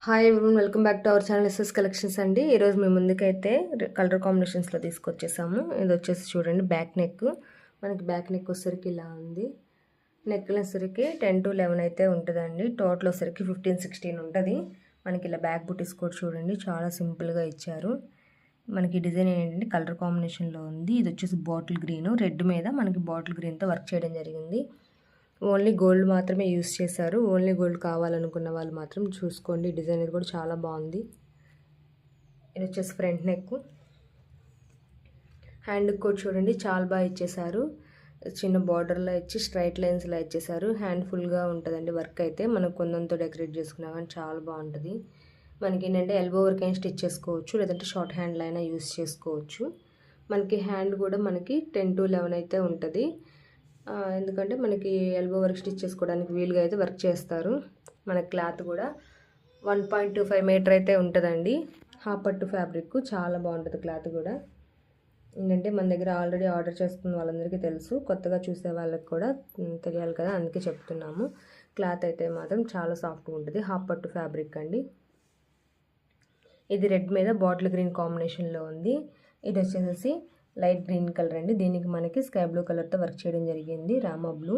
Hi everyone, welcome back to our channel SS collections అండి. ఈరోజు మేము ముందుకైతే కలర్ కాంబినేషన్స్లో తీసుకొచ్చేసాము. ఇది వచ్చేసి చూడండి, బ్యాక్ నెక్. మనకి బ్యాక్ నెక్ వచ్చేసరికి ఇలా ఉంది. నెక్ వచ్చేసరికి 10 to 11 అయితే ఉంటుందండి. టోటల్ వచ్చేసరికి 15-16 ఉంటుంది. మనకి ఇలా బ్యాక్ బుటీస్ కూడా చూడండి, చాలా సింపుల్గా ఇచ్చారు. మనకి డిజైన్ ఏంటంటే కలర్ కాంబినేషన్లో ఉంది. ఇది వచ్చేసి బాటిల్ గ్రీన్, రెడ్ మీద మనకి బాటిల్ గ్రీన్తో వర్క్ చేయడం జరిగింది. ఓన్లీ గోల్డ్ మాత్రమే యూస్ చేశారు. ఓన్లీ గోల్డ్ కావాలనుకున్న వాళ్ళు మాత్రం చూసుకోండి. డిజైన్ ఇది కూడా చాలా బాగుంది. ఇది వచ్చేసి ఫ్రంట్ నెక్. హ్యాండ్ కూడా చూడండి, చాలా బాగా ఇచ్చేసారు. చిన్న బార్డర్లో ఇచ్చి స్ట్రైట్ లైన్స్లో ఇచ్చేసారు. హ్యాండ్ ఫుల్గా ఉంటుందండి వర్క్ అయితే. మనకు కొందంతో డెకరేట్ చేసుకున్నా కానీ చాలా బాగుంటుంది. మనకి ఏంటంటే ఎల్బో వర్క్ అయినా స్టిచ్ చేసుకోవచ్చు, లేదంటే షార్ట్ హ్యాండ్లో అయినా యూస్ చేసుకోవచ్చు. మనకి హ్యాండ్ కూడా మనకి 10 to 11 అయితే ఉంటుంది. ఎందుకంటే మనకి ఎల్బో వర్క్ స్టిచ్ చేసుకోవడానికి వీలుగా అయితే వర్క్ చేస్తారు. మన క్లాత్ కూడా 1.25 మీటర్ అయితే ఉంటుందండి. హాఫ్ పట్టు ఫ్యాబ్రిక్, చాలా బాగుంటుంది క్లాత్ కూడా. ఏంటంటే మన దగ్గర ఆల్రెడీ ఆర్డర్ చేసుకున్న వాళ్ళందరికీ తెలుసు, కొత్తగా చూసే వాళ్ళకి కూడా తెలియాలి కదా, అందుకే చెప్తున్నాము. క్లాత్ అయితే మాత్రం చాలా సాఫ్ట్గా ఉంటుంది. హాఫ్ పట్టు ఫ్యాబ్రిక్ అండి. ఇది రెడ్ మీద బాటిల్ గ్రీన్ కాంబినేషన్లో ఉంది. ఇది వచ్చేసి లైట్ గ్రీన్ కలర్ అండి. దీనికి మనకి స్కై బ్లూ కలర్తో వర్క్ చేయడం జరిగింది, రామా బ్లూ.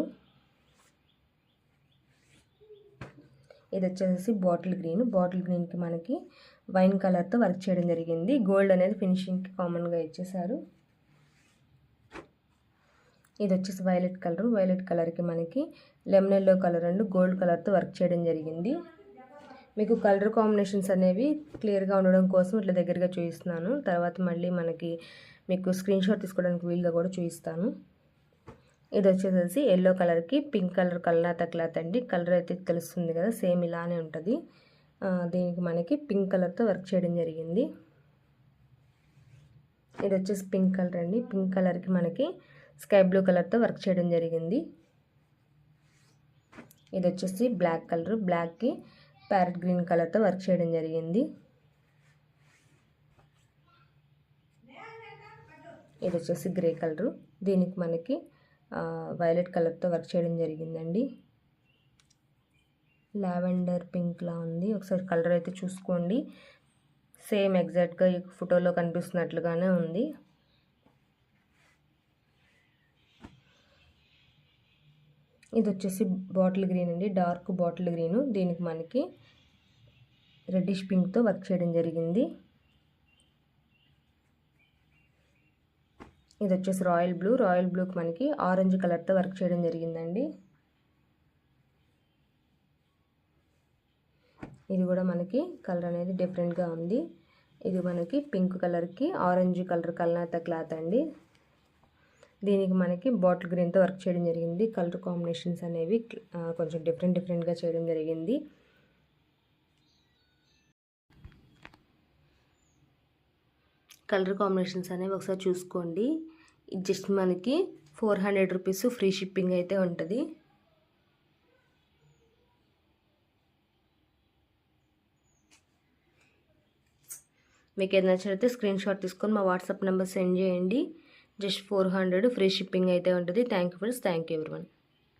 ఇది వచ్చేసి బాటిల్ గ్రీన్కి మనకి వైన్ కలర్తో వర్క్ చేయడం జరిగింది. గోల్డ్ అనేది ఫినిషింగ్కి కామన్గా ఇచ్చేసారు. ఇది వచ్చేసి వైలెట్ కలర్కి మనకి lemon yellow colour and gold కలర్తో వర్క్ చేయడం జరిగింది. మీకు కలర్ కాంబినేషన్స్ అనేవి క్లియర్గా ఉండడం కోసం ఇట్లా దగ్గరగా చూపిస్తున్నాను. తర్వాత మళ్ళీ మనకి మీకు స్క్రీన్ షాట్ తీసుకోవడానికి వీలుగా కూడా చూపిస్తాను. ఇది వచ్చేసి ఎల్లో కలర్కి పింక్ కలర్ కల్నాత క్లాత్ అండి. కలర్ అయితే తెలుస్తుంది కదా, సేమ్ ఇలానే ఉంటుంది. దీనికి మనకి పింక్ కలర్తో వర్క్ చేయడం జరిగింది. ఇది వచ్చేసి పింక్ కలర్ అండి. పింక్ కలర్కి మనకి స్కై బ్లూ కలర్తో వర్క్ చేయడం జరిగింది. ఇది వచ్చేసి బ్లాక్ కలర్, బ్లాక్కి ప్యారెట్ గ్రీన్ కలర్తో వర్క్ చేయడం జరిగింది. ఇది వచ్చేసి గ్రే కలరు, దీనికి మనకి వైలెట్ కలర్తో వర్క్ చేయడం జరిగిందండి. లావెండర్ పింక్లా ఉంది. ఒకసారి కలర్ అయితే చూసుకోండి, సేమ్ ఎగ్జాక్ట్గా ఈ ఫోటోలో కనిపిస్తున్నట్లుగానే ఉంది. ఇది వచ్చేసి బాటిల్ గ్రీన్ అండి, డార్క్ బాటిల్ గ్రీను. దీనికి మనకి రెడ్డిష్ పింక్తో వర్క్ చేయడం జరిగింది. ఇది వచ్చేసి రాయల్ బ్లూకి మనకి ఆరెంజ్ కలర్తో వర్క్ చేయడం జరిగిందండి. ఇది కూడా మనకి కలర్ అనేది డిఫరెంట్గా ఉంది. ఇది మనకి పింక్ కలర్కి ఆరెంజ్ కలర్ కల్నాత క్లాత్ అండి. దీనికి మనకి బాటిల్ గ్రీన్తో వర్క్ చేయడం జరిగింది. కలర్ కాంబినేషన్స్ అనేవి కొంచెం డిఫరెంట్గా చేయడం జరిగింది. కలర్ కాంబినేషన్స్ అనేవి ఒకసారి చూసుకోండి. ఇది జస్ట్ మనకి 400 రూపీస్ ఫ్రీ షిప్పింగ్ అయితే ఉంటుంది. మీకు ఏదైనా నచ్చినట్లయితే స్క్రీన్ షాట్ తీసుకొని మా వాట్సాప్ నెంబర్ సెండ్ చేయండి. జస్ట్ 400 ఫ్రీ షిప్పింగ్ అయితే ఉంటుంది. Thank you friends, thank you everyone.